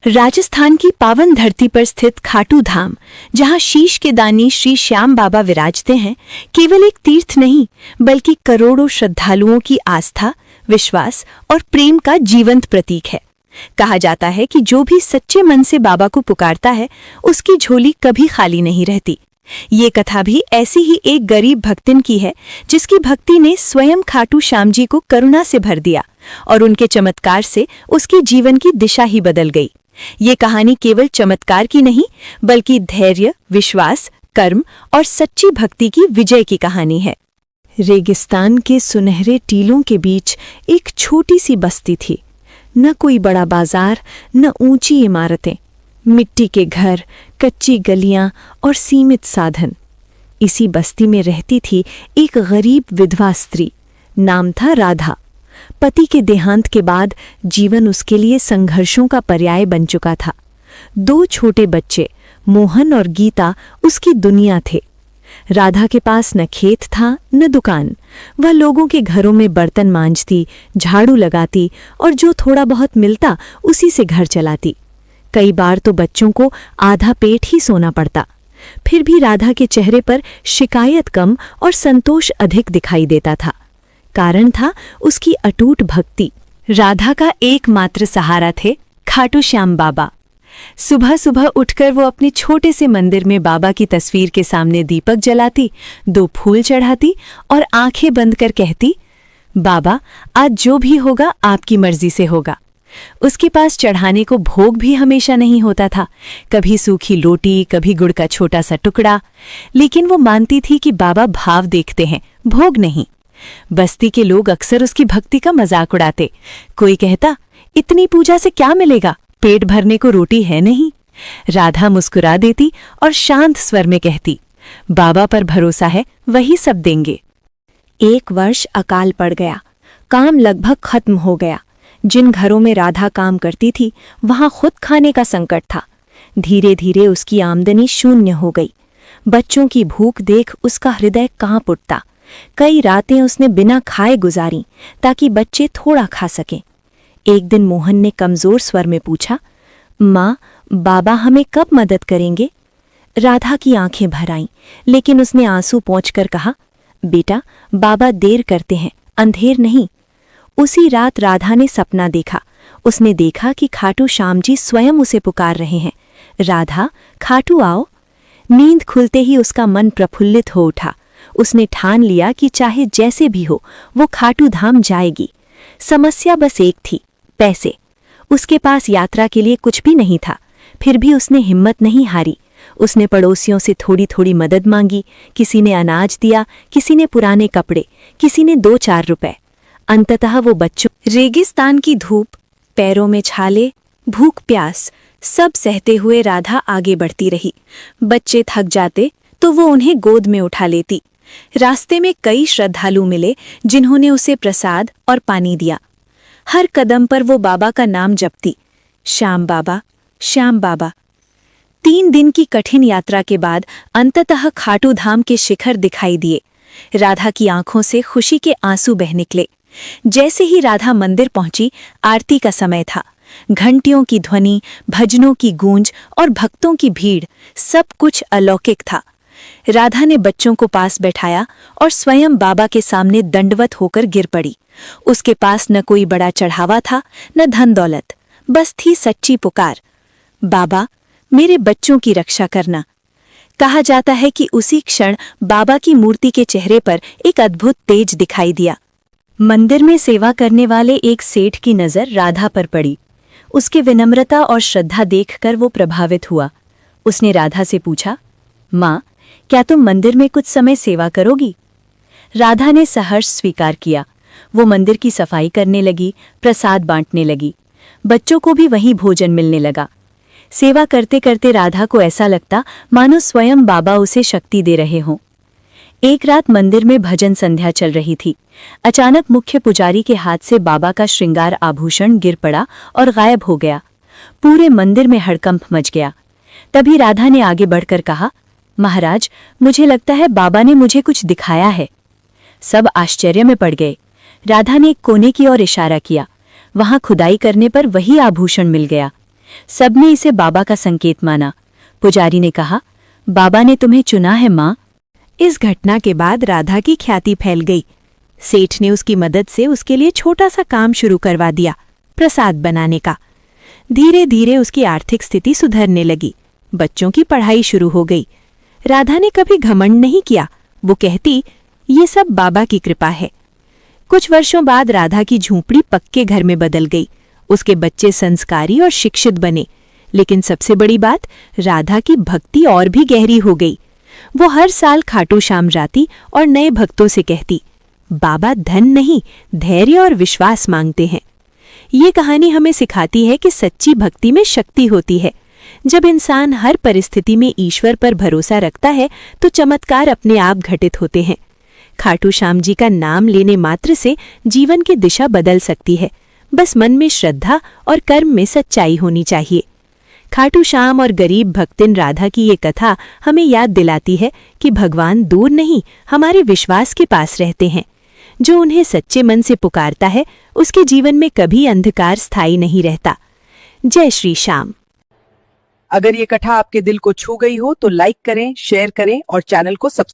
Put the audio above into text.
राजस्थान की पावन धरती पर स्थित खाटू धाम, जहां शीश के दानी श्री श्याम बाबा विराजते हैं, केवल एक तीर्थ नहीं बल्कि करोड़ों श्रद्धालुओं की आस्था, विश्वास और प्रेम का जीवंत प्रतीक है। कहा जाता है कि जो भी सच्चे मन से बाबा को पुकारता है, उसकी झोली कभी खाली नहीं रहती। ये कथा भी ऐसी ही एक गरीब भक्तिन की है, जिसकी भक्ति ने स्वयं खाटू श्याम जी को करुणा से भर दिया और उनके चमत्कार से उसके जीवन की दिशा ही बदल गई। ये कहानी केवल चमत्कार की नहीं, बल्कि धैर्य, विश्वास, कर्म और सच्ची भक्ति की विजय की कहानी है। रेगिस्तान के सुनहरे टीलों के बीच एक छोटी सी बस्ती थी। न कोई बड़ा बाजार, न ऊंची इमारतें, मिट्टी के घर, कच्ची गलियां और सीमित साधन। इसी बस्ती में रहती थी एक गरीब विधवा स्त्री। नाम था राधा। पति के देहांत के बाद जीवन उसके लिए संघर्षों का पर्याय बन चुका था। 2 छोटे बच्चे, मोहन और गीता, उसकी दुनिया थे। राधा के पास न खेत था न दुकान। वह लोगों के घरों में बर्तन मांजती, झाड़ू लगाती और जो थोड़ा बहुत मिलता उसी से घर चलाती। कई बार तो बच्चों को आधा पेट ही सोना पड़ता। फिर भी राधा के चेहरे पर शिकायत कम और संतोष अधिक दिखाई देता था। कारण था उसकी अटूट भक्ति। राधा का एकमात्र सहारा थे खाटू श्याम बाबा। सुबह सुबह उठकर वो अपने छोटे से मंदिर में बाबा की तस्वीर के सामने दीपक जलाती, 2 फूल चढ़ाती और आंखें बंद कर कहती, बाबा, आज जो भी होगा आपकी मर्जी से होगा। उसके पास चढ़ाने को भोग भी हमेशा नहीं होता था, कभी सूखी रोटी, कभी गुड़ का छोटा सा टुकड़ा, लेकिन वो मानती थी कि बाबा भाव देखते हैं, भोग नहीं। बस्ती के लोग अक्सर उसकी भक्ति का मजाक उड़ाते। कोई कहता, इतनी पूजा से क्या मिलेगा, पेट भरने को रोटी है नहीं। राधा मुस्कुरा देती और शांत स्वर में कहती, बाबा पर भरोसा है, वही सब देंगे। 1 वर्ष अकाल पड़ गया। काम लगभग खत्म हो गया। जिन घरों में राधा काम करती थी, वहां खुद खाने का संकट था। धीरे धीरे उसकी आमदनी शून्य हो गई। बच्चों की भूख देख उसका हृदय कांप उठता। कई रातें उसने बिना खाए गुजारी ताकि बच्चे थोड़ा खा सकें। एक दिन मोहन ने कमजोर स्वर में पूछा, माँ, बाबा हमें कब मदद करेंगे? राधा की आंखें भर आईं, लेकिन उसने आंसू पोंछकर कहा, बेटा, बाबा देर करते हैं, अंधेर नहीं। उसी रात राधा ने सपना देखा। उसने देखा कि खाटू श्याम जी स्वयं उसे पुकार रहे हैं, राधा, खाटू आओ। नींद खुलते ही उसका मन प्रफुल्लित हो उठा। उसने ठान लिया कि चाहे जैसे भी हो वो खाटू धाम जाएगी। समस्या बस एक थी, पैसे। उसके पास यात्रा के लिए कुछ भी नहीं था, फिर भी उसने हिम्मत नहीं हारी। उसने पड़ोसियों से थोड़ी थोड़ी मदद मांगी। किसी ने अनाज दिया, किसी ने पुराने कपड़े, किसी ने 2-4 रुपए। अंततः वो बच्चों, रेगिस्तान की धूप, पैरों में छाले, भूख प्यास, सब सहते हुए राधा आगे बढ़ती रही। बच्चे थक जाते तो वो उन्हें गोद में उठा लेती। रास्ते में कई श्रद्धालु मिले जिन्होंने उसे प्रसाद और पानी दिया। हर कदम पर वो बाबा का नाम जपती, श्याम बाबा, श्याम बाबा। 3 दिन की कठिन यात्रा के बाद अंततः खाटू धाम के शिखर दिखाई दिए। राधा की आंखों से खुशी के आंसू बह निकले। जैसे ही राधा मंदिर पहुंची, आरती का समय था। घंटियों की ध्वनि, भजनों की गूंज और भक्तों की भीड़, सब कुछ अलौकिक था। राधा ने बच्चों को पास बैठाया और स्वयं बाबा के सामने दंडवत होकर गिर पड़ी। उसके पास न कोई बड़ा चढ़ावा था, न धन दौलत, बस थी सच्ची पुकार, बाबा, मेरे बच्चों की रक्षा करना। कहा जाता है कि उसी क्षण बाबा की मूर्ति के चेहरे पर एक अद्भुत तेज दिखाई दिया। मंदिर में सेवा करने वाले एक सेठ की नज़र राधा पर पड़ी। उसके विनम्रता और श्रद्धा देखकर वो प्रभावित हुआ। उसने राधा से पूछा, माँ, क्या तुम मंदिर में कुछ समय सेवा करोगी? राधा ने सहर्ष स्वीकार किया। वो मंदिर की सफाई करने लगी, प्रसाद बांटने लगी। बच्चों को भी वहीं भोजन मिलने लगा। सेवा करते करते राधा को ऐसा लगता मानो स्वयं बाबा उसे शक्ति दे रहे हों। एक रात मंदिर में भजन संध्या चल रही थी। अचानक मुख्य पुजारी के हाथ से बाबा का श्रृंगार आभूषण गिर पड़ा और गायब हो गया। पूरे मंदिर में हड़कंप मच गया। तभी राधा ने आगे बढ़कर कहा, महाराज, मुझे लगता है बाबा ने मुझे कुछ दिखाया है। सब आश्चर्य में पड़ गए। राधा ने एक कोने की ओर इशारा किया। वहां खुदाई करने पर वही आभूषण मिल गया। सबने इसे बाबा का संकेत माना। पुजारी ने कहा, बाबा ने तुम्हें चुना है माँ। इस घटना के बाद राधा की ख्याति फैल गई। सेठ ने उसकी मदद से उसके लिए छोटा सा काम शुरू करवा दिया, प्रसाद बनाने का। धीरे धीरे उसकी आर्थिक स्थिति सुधरने लगी। बच्चों की पढ़ाई शुरू हो गई। राधा ने कभी घमंड नहीं किया। वो कहती, ये सब बाबा की कृपा है। कुछ वर्षों बाद राधा की झोंपड़ी पक्के घर में बदल गई। उसके बच्चे संस्कारी और शिक्षित बने। लेकिन सबसे बड़ी बात, राधा की भक्ति और भी गहरी हो गई। वो हर साल खाटू श्याम जाती और नए भक्तों से कहती, बाबा धन नहीं, धैर्य और विश्वास मांगते हैं। ये कहानी हमें सिखाती है कि सच्ची भक्ति में शक्ति होती है। जब इंसान हर परिस्थिति में ईश्वर पर भरोसा रखता है तो चमत्कार अपने आप घटित होते हैं। खाटू श्याम जी का नाम लेने मात्र से जीवन की दिशा बदल सकती है। बस मन में श्रद्धा और कर्म में सच्चाई होनी चाहिए। खाटू श्याम और गरीब भक्तिन राधा की ये कथा हमें याद दिलाती है कि भगवान दूर नहीं, हमारे विश्वास के पास रहते हैं। जो उन्हें सच्चे मन से पुकारता है, उसके जीवन में कभी अंधकार स्थायी नहीं रहता। जय श्री श्याम। अगर ये कथा आपके दिल को छू गई हो तो लाइक करें, शेयर करें और चैनल को सब्सक्राइब